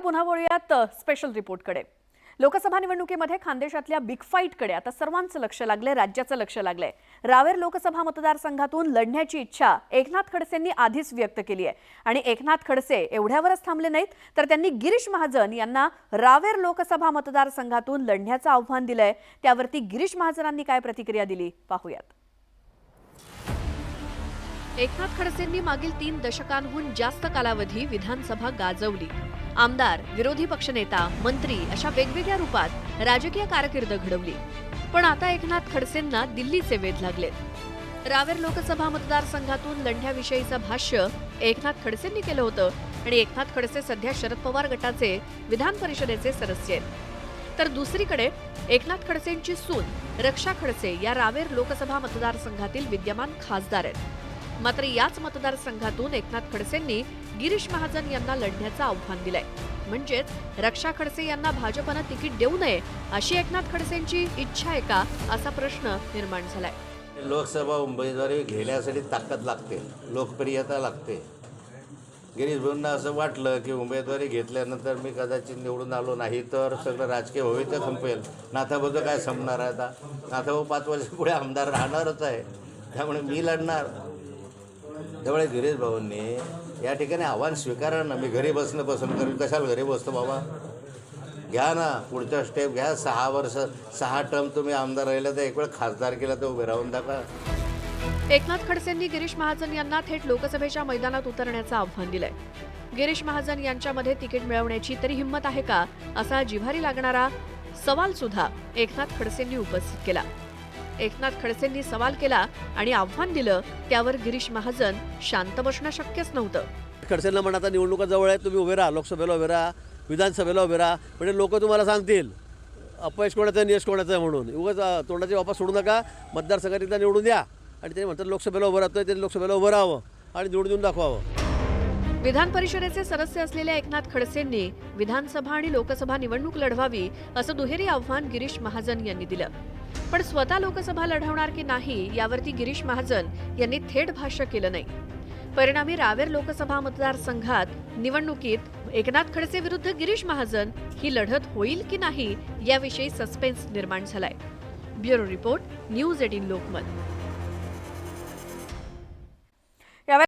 पुन्हा वळूयात स्पेशल रिपोर्टकडे। लोकसभा निवडणुकीमध्ये खानदेशातल्या बिग फाईटकडे आता सर्वांचं लक्ष लागलंय, राज्याचं लक्ष लागलंय। रावेर लोकसभा मतदारसंघातून लढण्याची इच्छा एकनाथ खडसेंनी आधीच व्यक्त केली आहे आणि एकनाथ खडसे एवढ्यावरच थांबले नाहीत, तर त्यांनी गिरीश महाजन यांना रावेर लोकसभा मतदारसंघातून लढण्याचं आव्हान दिलंय। त्यावरती गिरीश महाजनांनी काय प्रतिक्रिया दिली पाहूयात। एकनाथ खडसेंनी मागील 3 दशकांहून जास्त कालावधी विधानसभा गाजवली। आमदार, विरोधी पक्षनेता, मंत्री अशा वेगवेगळ्या रूपात राजकीय कारकीर्द घडवली। पण आता एकनाथ खडसेंना दिल्लीचे वेध लागलेत। रावेर लोकसभा मतदारसंघातून लढण्याविषयीचं भाष्य एकनाथ खडसेंनी केलं होतं आणि एकनाथ खडसे सध्या शरद पवार गटाचे विधान परिषदेचे सदस्य आहेत। तर दुसरीकडे एकनाथ खडसेंची सून रक्षा खडसे या रावेर लोकसभा मतदारसंघातील विद्यमान खासदार आहेत। मात्र याच मतदारसंघातून एकनाथ खडसेंनी गिरीश महाजन यांना लढण्याचं आव्हान दिलंय। म्हणजेच रक्षा खडसे यांना भाजपनं तिकीट देऊ नये अशी एकनाथ खडसेंची इच्छा आहे का, असा प्रश्न निर्माण झालाय। लोकसभा उमेदवारी घेण्यासाठी ताकद लागते, लोकप्रियता लागते। गिरीश भाऊंना असं वाटलं की उमेदवारी घेतल्यानंतर मी कदाचित निवडून आलो नाही तर सगळं राजकीय भविष्य संपेल। नाथाभाऊचं काय संपणार आहे? आता नाथाभाऊ 5 वर्ष पुढे आमदार राहणारच आहे, त्यामुळे मी लढणार। त्यामुळे गिरीश भाऊंनी या ठिकाणी आव्हान स्वीकारा ना। मी घरी बसणं पसंत करेन, कशाला घरी बसतो बाबा? घ्या ना, पुढचा स्टेप घ्या। 6 वर्ष 6 टर्म तुम्ही आमदार राहिला तर एक वेळ खासदार केला तर उभे राहून दाखवा। एकनाथ खडसेंनी गिरीश महाजन यांना थेट लोकसभेच्या मैदानात उतरण्याचं आव्हान दिलंय। गिरीश महाजन यांच्यामध्ये तिकीट मिळवण्याची तरी हिंमत आहे का, असा जिव्हारी लागणारा सवाल सुद्धा एकनाथ खडसेंनी उपस्थित केला। एकनाथ खडसेंनी सवाल केला आणि आव्हान दिलं, त्यावर गिरीश महाजन शांत बसणं शक्यच नव्हतं। खडसेंना म्हणा आता निवडणुका जवळ आहेत, तुम्ही उभे राहा, लोकसभेला उभे राहा, विधानसभेला उभे राहा, म्हणजे लोक तुम्हाला सांगतील अपयश कोणाचं आहे, नियश कोणाचं आहे म्हणून। उगाच तोंडाची वापस सोडू नका, मतदारसंघात एकदा निवडून द्या आणि ते म्हणतात लोकसभेला उभं राहतोय, त्यांनी लोकसभेला उभं राहावं आणि निवडून देऊन दाखवावं। विधान परिषदेचे सदस्य असलेल्या एकनाथ खडसेंनी विधानसभा आणि लोकसभा निवडणूक लढवावी असं दुहेरी आव्हान गिरीश महाजन यांनी दिलं। पण स्वतः लोकसभा लढवणार की नाही यावरती गिरीश महाजन यांनी थेट भाष्य केलं नाही। परिणामी रावेर लोकसभा मतदारसंघात निवडणुकीत एकनाथ खडसे विरुद्ध गिरीश महाजन ही लढत होईल की नाही याविषयी सस्पेन्स निर्माण झालाय। Bureau report, news 18 Lokmat.